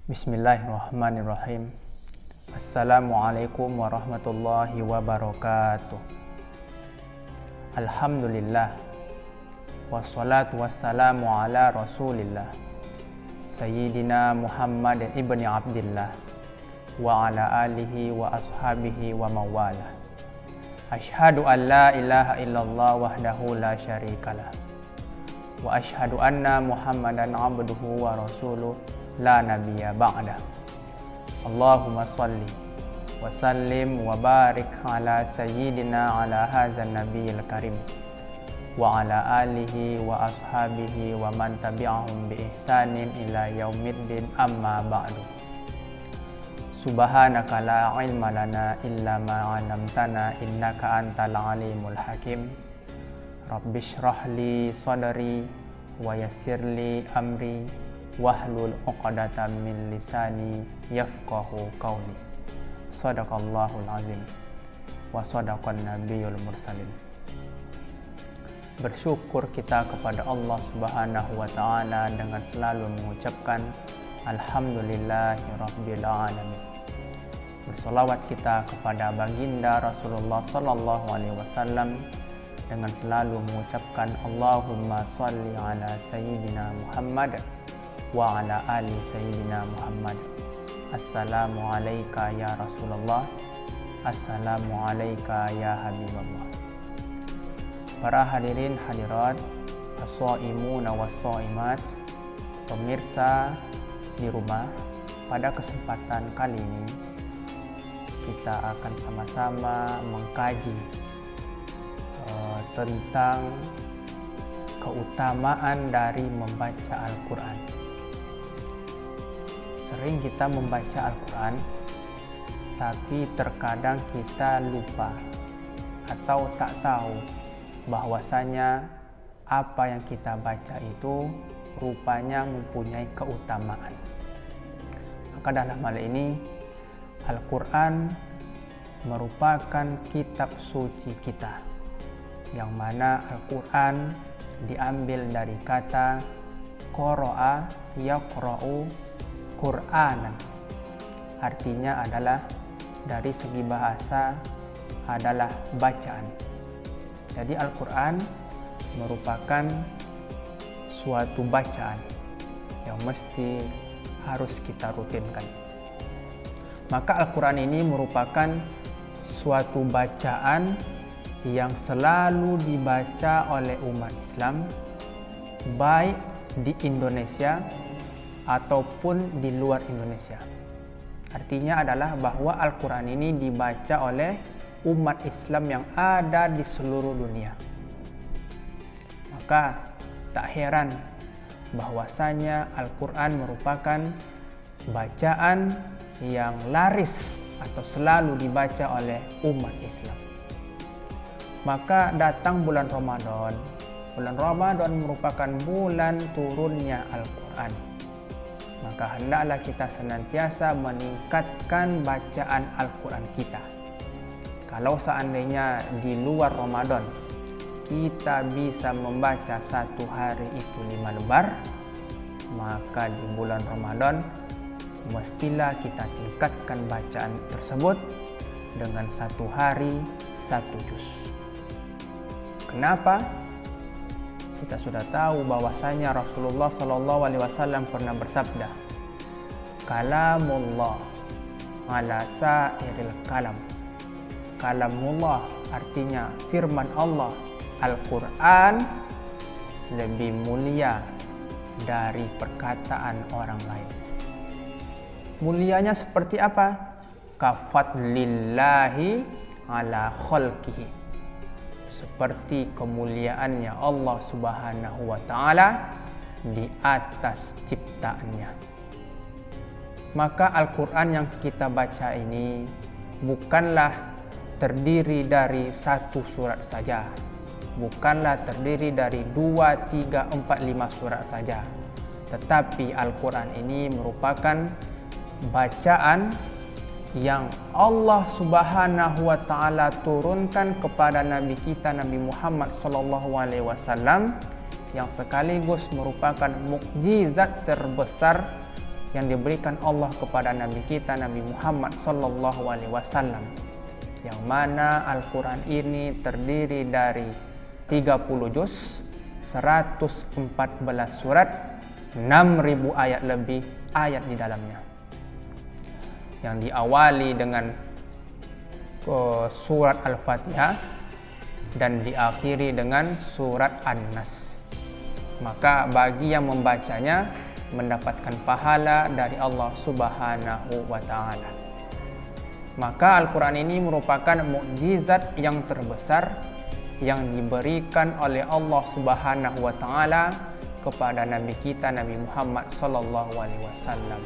Bismillahirrahmanirrahim. Assalamualaikum warahmatullahi wabarakatuh. Alhamdulillah. Wassalatu wassalamu ala rasulillah Sayyidina Muhammad ibni Abdillah wa ala alihi wa ashabihi wa mawalah. Ashhadu an la ilaha illallah wahdahu la syarikalah wa ashhadu anna Muhammadan abduhu wa rasuluh la nabiyya ba'dah. Allahumma salli wa sallim wa barik ala sayyidina ala hadzal nabiyil karim wa ala alihi wa ashabihi wa man tabi'ahum bi ihsanin ila yaumiddin, amma ba'du. Subhanaka la ilma lana illa ma 'allamtana innaka antal alimul hakim. Rabbishrah li sadri wa yassir li amri wahlul 'uqdatam min lisani yafqahu qawli. Shadaqallahul azim wa shadaqan nabiyul mursalin. Bersyukur kita kepada Allah Subhanahu wa taala dengan selalu mengucapkan alhamdulillahi rabbil alamin. Bersolawat kita kepada baginda Rasulullah sallallahu alaihi wasallam dengan selalu mengucapkan Allahumma shalli ala sayyidina Muhammad wa ala ali sayyidina Muhammad. Assalamu alayka ya Rasulullah, assalamu alayka ya Habiballah. Para hadirin hadirat, as-shaimuna was-shaimat, pemirsa di rumah, pada kesempatan kali ini kita akan sama-sama mengkaji tentang keutamaan dari membaca Al-Quran. Sering kita membaca Al-Quran, tapi terkadang kita lupa atau tak tahu bahwasanya apa yang kita baca itu rupanya mempunyai keutamaan. Maka dalam hal ini Al-Quran merupakan kitab suci kita, yang mana Al-Quran diambil dari kata qara'a yaqra'u Qur'anan. Artinya adalah dari segi bahasa adalah bacaan. Jadi Al-Quran merupakan suatu bacaan yang mesti harus kita rutinkan. Maka Al-Quran ini merupakan suatu bacaan yang selalu dibaca oleh umat Islam, baik di Indonesia ataupun di luar Indonesia. Artinya adalah bahwa Al-Quran ini dibaca oleh umat Islam yang ada di seluruh dunia. Maka tak heran bahwasanya Al-Quran merupakan bacaan yang laris atau selalu dibaca oleh umat Islam. Maka datang bulan Ramadan. Bulan Ramadan merupakan bulan turunnya Al-Quran. Maka hendaklah kita senantiasa meningkatkan bacaan Al-Quran kita. Kalau seandainya di luar Ramadan kita bisa membaca satu hari itu 5 lembar, maka di bulan Ramadan mestilah kita tingkatkan bacaan tersebut dengan satu hari 1 juz. Kenapa? Kita sudah tahu bahwasanya Rasulullah sallallahu alaihi wasallam pernah bersabda, kalamullah ala sairil kalam. Kalamullah artinya firman Allah, Al-Quran lebih mulia dari perkataan orang lain. Mulianya seperti apa? Kafadlillahi ala khalqihi. Seperti kemuliaannya Allah Subhanahu wa taala di atas ciptaannya. Maka Al-Quran yang kita baca ini bukanlah terdiri dari satu surat saja, bukanlah terdiri dari 2, 3, 4, 5 surat saja, tetapi Al-Quran ini merupakan bacaan yang Allah Subhanahu wa taala turunkan kepada nabi kita Nabi Muhammad sallallahu alaihi wasallam, yang sekaligus merupakan mukjizat terbesar yang diberikan Allah kepada Nabi kita Nabi Muhammad sallallahu alaihi wasallam, yang mana Al-Quran ini terdiri dari 30 juz, 114 surat, 6.000 ayat lebih ayat di dalamnya, yang diawali dengan surat Al-Fatihah dan diakhiri dengan surat An-Nas. Maka bagi yang membacanya mendapatkan pahala dari Allah Subhanahu wa ta'ala. Maka Al-Quran ini merupakan mukjizat yang terbesar yang diberikan oleh Allah Subhanahu wa ta'ala kepada Nabi kita Nabi Muhammad sallallahu alaihi wasallam.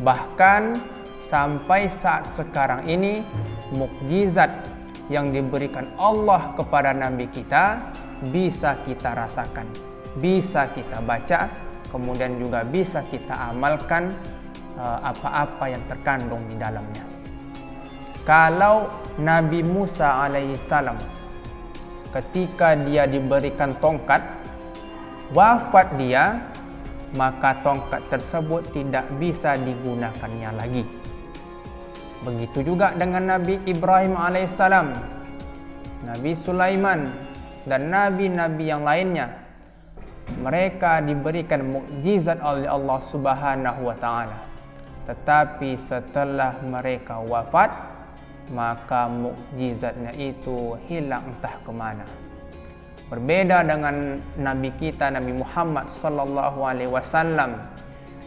Bahkan sampai saat sekarang ini, mukjizat yang diberikan Allah kepada Nabi kita bisa kita rasakan, bisa kita baca, kemudian juga bisa kita amalkan apa-apa yang terkandung di dalamnya. Kalau Nabi Musa alaihissalam ketika dia diberikan tongkat, wafat dia, maka tongkat tersebut tidak bisa digunakannya lagi. Begitu juga dengan Nabi Ibrahim alaihissalam, Nabi Sulaiman, dan nabi-nabi yang lainnya. Mereka diberikan mukjizat oleh Allah Subhanahu wa ta'ala, tetapi setelah mereka wafat, maka mukjizatnya itu hilang entah kemana. Berbeda dengan Nabi kita Nabi Muhammad sallallahu alaihi wasallam,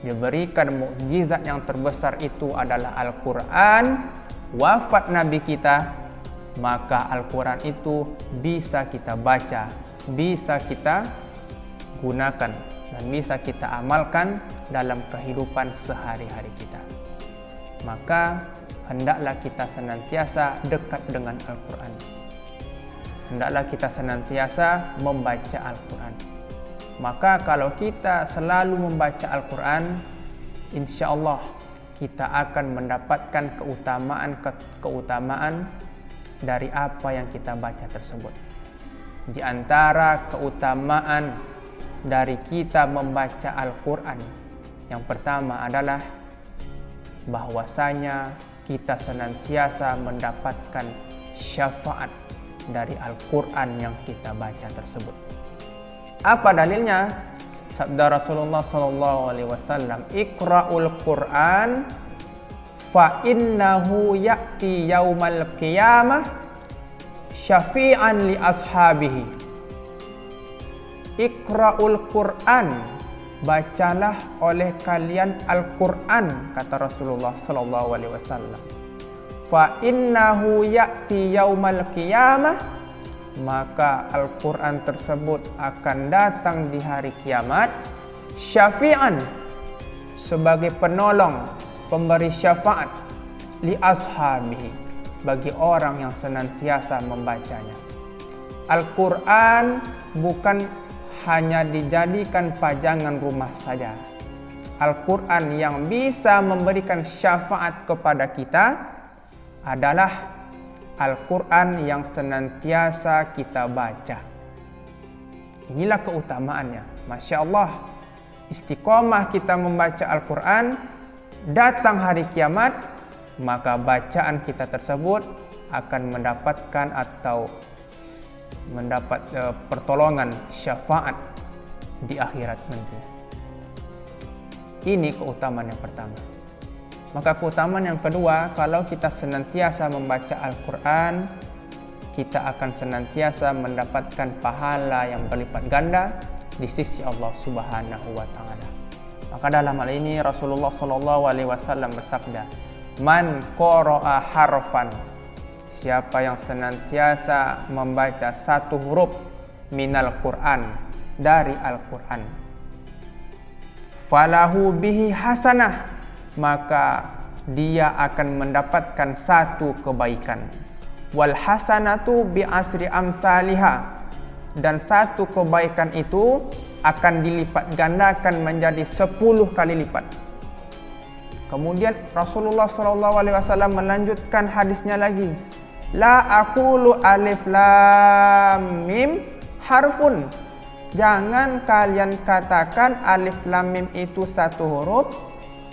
diberikan mukjizat yang terbesar itu adalah Al-Quran. Wafat Nabi kita, maka Al-Quran itu bisa kita baca, bisa kita gunakan, dan bisa kita amalkan dalam kehidupan sehari-hari kita. Maka hendaklah kita senantiasa dekat dengan Al-Quran. Hendaklah kita senantiasa membaca Al-Quran. Maka kalau kita selalu membaca Al-Quran, insya Allah kita akan mendapatkan keutamaan dari apa yang kita baca tersebut. Di antara keutamaan dari kita membaca Al-Quran, yang pertama adalah bahwasanya kita senantiasa mendapatkan syafaat dari Al-Quran yang kita baca tersebut. Apa dalilnya? Sabda Rasulullah sallallahu alaihi wasallam, "Iqra'ul Qur'an fa innahu ya'ti yaumal qiyamah syafi'an li ashabihi." Iqra'ul Qur'an, bacalah oleh kalian Al-Quran, kata Rasulullah sallallahu alaihi wasallam. Fa innahu ya'ti yaumal qiyamah, maka Al-Quran tersebut akan datang di hari kiamat syafi'an, sebagai penolong, pemberi syafaat, li ashabihi, bagi orang yang senantiasa membacanya. Al-Quran bukan hanya dijadikan pajangan rumah saja. Al-Quran yang bisa memberikan syafaat kepada kita adalah Al-Quran yang senantiasa kita baca. Inilah keutamaannya. Masya Allah, istiqomah kita membaca Al-Quran, datang hari kiamat, maka bacaan kita tersebut akan mendapatkan atau mendapat pertolongan syafaat di akhirat nanti. Ini keutamaan yang pertama. Maka keutamaan yang kedua, kalau kita senantiasa membaca Al-Quran, kita akan senantiasa mendapatkan pahala yang berlipat ganda di sisi Allah Subhanahu wa ta'ala. Maka dalam hal ini Rasulullah sallallahu alaihi wasallam bersabda, "Man qara'a harfan," siapa yang senantiasa membaca satu huruf minal Quran, dari Al-Quran, falahu bihi hasanah, maka dia akan mendapatkan satu kebaikan. Wal hasanatu bi asri amsalihah, dan satu kebaikan itu akan dilipat gandakan menjadi 10 kali lipat. Kemudian Rasulullah SAW melanjutkan hadisnya lagi, la aqulu alif lam mim harfun, jangan kalian katakan alif lam mim itu satu huruf,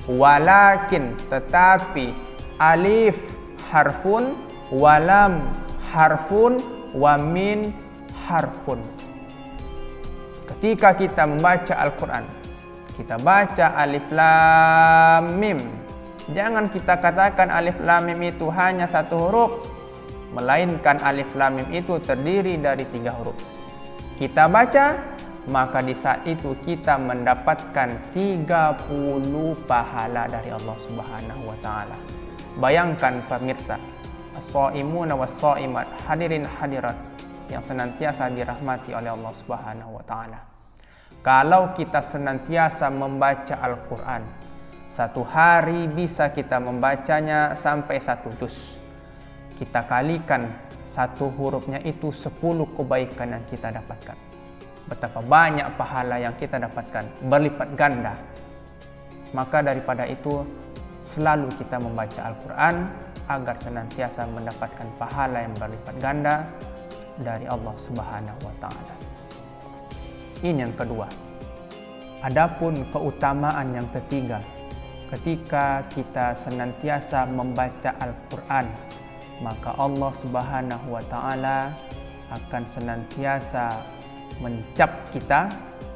walakin tetapi, alif harfun, walam harfun, wamin harfun. Ketika kita membaca Al-Quran, kita baca alif lam mim, jangan kita katakan alif lam mim itu hanya satu huruf, melainkan alif lam mim itu terdiri dari 3 huruf. Kita baca, maka di saat itu kita mendapatkan 30 pahala dari Allah Subhanahu wa taala. Bayangkan pemirsa, as-shaimuna was-shaimat, hadirin hadirat yang senantiasa dirahmati oleh Allah Subhanahu wa taala. Kalau kita senantiasa membaca Al-Qur'an, satu hari bisa kita membacanya sampai 1 juz. Kita kalikan satu hurufnya itu 10 kebaikan yang kita dapatkan. Betapa banyak pahala yang kita dapatkan, berlipat ganda. Maka daripada itu, selalu kita membaca Al-Quran agar senantiasa mendapatkan pahala yang berlipat ganda dari Allah Subhanahu wa taala. Ini yang kedua. Adapun keutamaan yang ketiga, ketika kita senantiasa membaca Al-Quran, maka Allah Subhanahu wa taala akan senantiasa mencap kita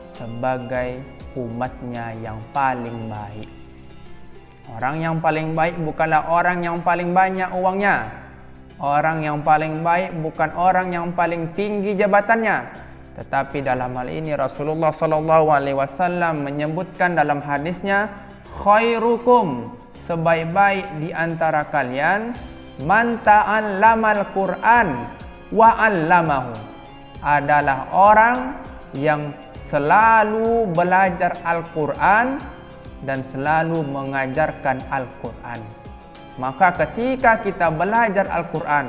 sebagai umatnya yang paling baik. Orang yang paling baik bukanlah orang yang paling banyak uangnya. Orang yang paling baik bukan orang yang paling tinggi jabatannya. Tetapi dalam hal ini Rasulullah SAW menyebutkan dalam hadisnya, khairukum, sebaik-baik di antara kalian, man ta'allamal Qur'an wa 'allamahu, adalah orang yang selalu belajar Al-Qur'an dan selalu mengajarkan Al-Qur'an. Maka ketika kita belajar Al-Qur'an,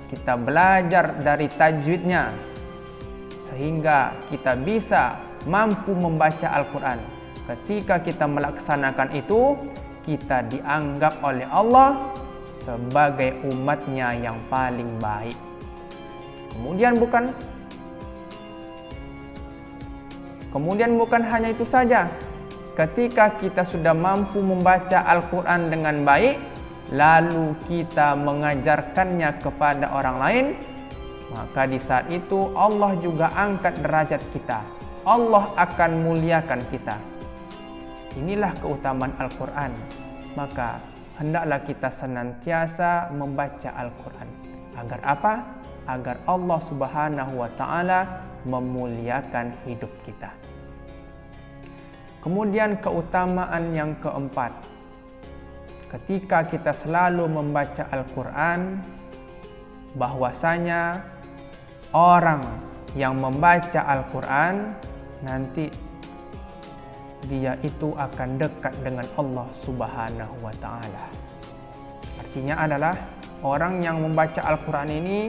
kita belajar dari tajwidnya sehingga kita bisa mampu membaca Al-Qur'an. Ketika kita melaksanakan itu, kita dianggap oleh Allah sebagai umatnya yang paling baik. Kemudian bukan hanya itu saja. Ketika kita sudah mampu membaca Al-Quran dengan baik, lalu kita mengajarkannya kepada orang lain, maka di saat itu Allah juga angkat derajat kita. Allah akan muliakan kita. Inilah keutamaan Al-Quran. Maka hendaklah kita senantiasa membaca Al-Quran. Agar apa? Agar Allah Subhanahu wa taala memuliakan hidup kita. Kemudian keutamaan yang keempat, ketika kita selalu membaca Al-Quran, bahwasanya orang yang membaca Al-Quran nanti dia itu akan dekat dengan Allah Subhanahu wa taala. Artinya adalah orang yang membaca Al-Quran ini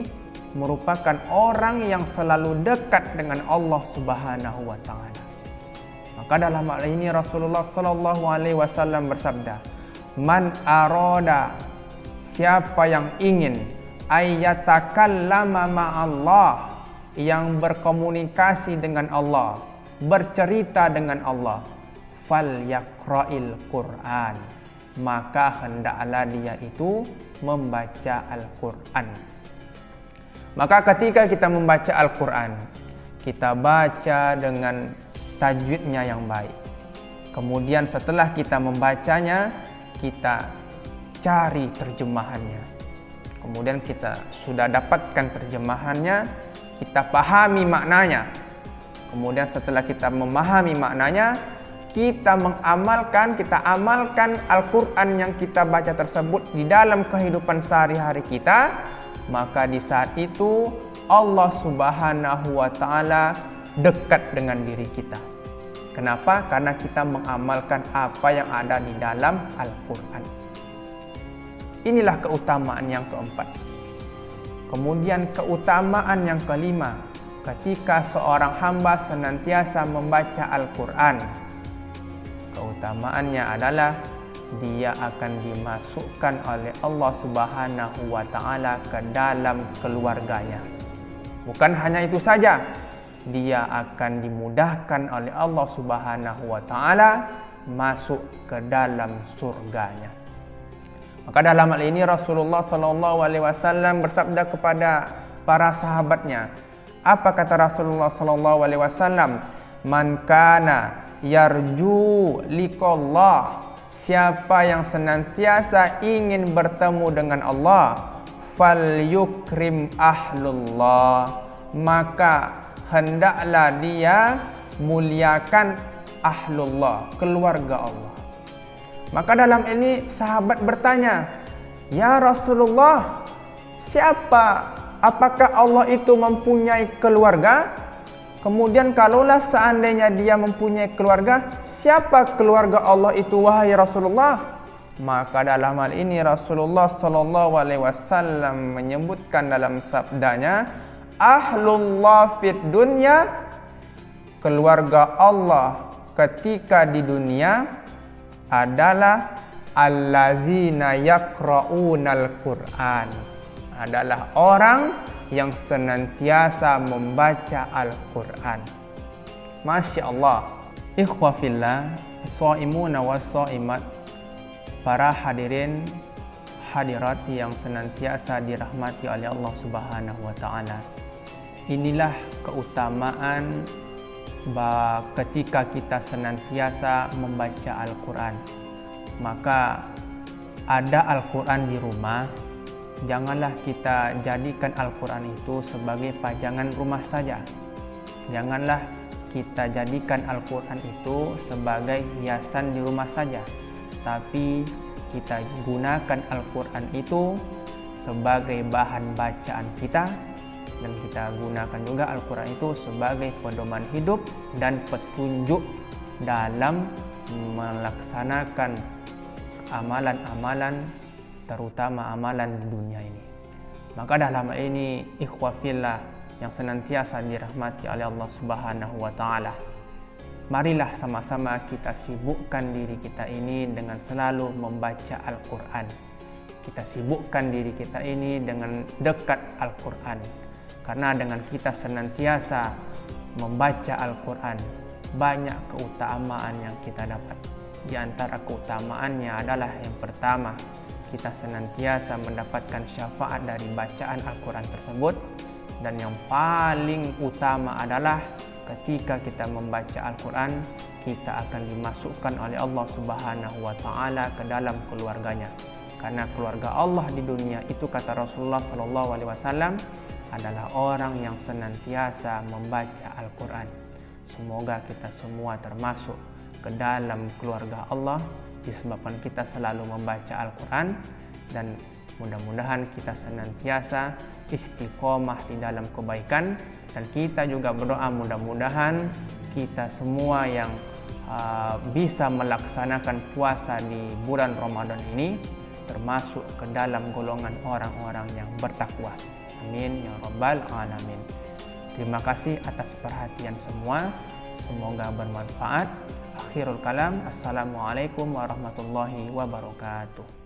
merupakan orang yang selalu dekat dengan Allah Subhanahu wa taala. Maka dalam hal ini Rasulullah sallallahu alaihi wasallam bersabda, "Man arada, siapa yang ingin ayyatakallama ma'allah, yang berkomunikasi dengan Allah, bercerita dengan Allah, falyaqra'il Qur'an, maka hendaklah dia itu membaca Al-Qur'an." Maka ketika kita membaca Al-Quran, kita baca dengan tajwidnya yang baik. Kemudian setelah kita membacanya, kita cari terjemahannya. Kemudian kita sudah dapatkan terjemahannya, kita pahami maknanya. Kemudian setelah kita memahami maknanya, kita amalkan Al-Quran yang kita baca tersebut di dalam kehidupan sehari-hari kita. Maka di saat itu Allah Subhanahu wa taala dekat dengan diri kita. Kenapa? Karena kita mengamalkan apa yang ada di dalam Al-Quran. Inilah keutamaan yang keempat. Kemudian keutamaan yang kelima, ketika seorang hamba senantiasa membaca Al-Quran, keutamaannya adalah dia akan dimasukkan oleh Allah Subhanahu wa taala ke dalam keluarganya. Bukan hanya itu saja, dia akan dimudahkan oleh Allah Subhanahu wa taala masuk ke dalam surganya. Maka dalam hal ini Rasulullah SAW bersabda kepada para sahabatnya. Apa kata Rasulullah SAW? Man kana yarju liqallah, siapa yang senantiasa ingin bertemu dengan Allah, falyukrim ahlullah, maka hendaklah dia muliakan ahlullah, keluarga Allah. Maka dalam ini sahabat bertanya, ya Rasulullah, apakah Allah itu mempunyai keluarga? Kemudian kalaulah seandainya dia mempunyai keluarga, siapa keluarga Allah itu wahai Rasulullah? Maka dalam hal ini Rasulullah SAW menyebutkan dalam sabdanya, ahlullah fid dunya, keluarga Allah ketika di dunia adalah allazina yaqra'unal Qur'an, adalah orang yang senantiasa membaca Al-Quran. Masya Allah. Ikhwa fillah, as-shaimuna was-shaimat, para hadirin hadirat yang senantiasa dirahmati oleh Allah Subhanahu wa taala. Inilah keutamaan ketika kita senantiasa membaca Al-Quran. Maka ada Al-Quran di rumah, janganlah kita jadikan Al-Quran itu sebagai pajangan rumah saja. Janganlah kita jadikan Al-Quran itu sebagai hiasan di rumah saja. Tapi kita gunakan Al-Quran itu sebagai bahan bacaan kita. Dan kita gunakan juga Al-Quran itu sebagai pedoman hidup dan petunjuk dalam melaksanakan amalan-amalan, terutama amalan di dunia ini. Maka dalam ini ikhwah fillah yang senantiasa dirahmati oleh Allah Subhanahu wa taala, marilah sama-sama kita sibukkan diri kita ini dengan selalu membaca Al-Quran. Kita sibukkan diri kita ini dengan dekat Al-Quran. Karena dengan kita senantiasa membaca Al-Quran, banyak keutamaan yang kita dapat. Di antara keutamaannya adalah yang pertama, kita senantiasa mendapatkan syafaat dari bacaan Al-Quran tersebut. Dan yang paling utama adalah ketika kita membaca Al-Quran, kita akan dimasukkan oleh Allah Subhanahu wa taala ke dalam keluarganya. Karena keluarga Allah di dunia itu, kata Rasulullah SAW, adalah orang yang senantiasa membaca Al-Quran. Semoga kita semua termasuk ke dalam keluarga Allah disebabkan kita selalu membaca Al-Quran, dan mudah-mudahan kita senantiasa istiqomah di dalam kebaikan. Dan kita juga berdoa mudah-mudahan kita semua yang bisa melaksanakan puasa di bulan Ramadan ini termasuk ke dalam golongan orang-orang yang bertakwa. Amin ya rabbal alamin. Terima kasih atas perhatian semua. Semoga bermanfaat. Akhirul kalam. Assalamualaikum warahmatullahi wabarakatuh.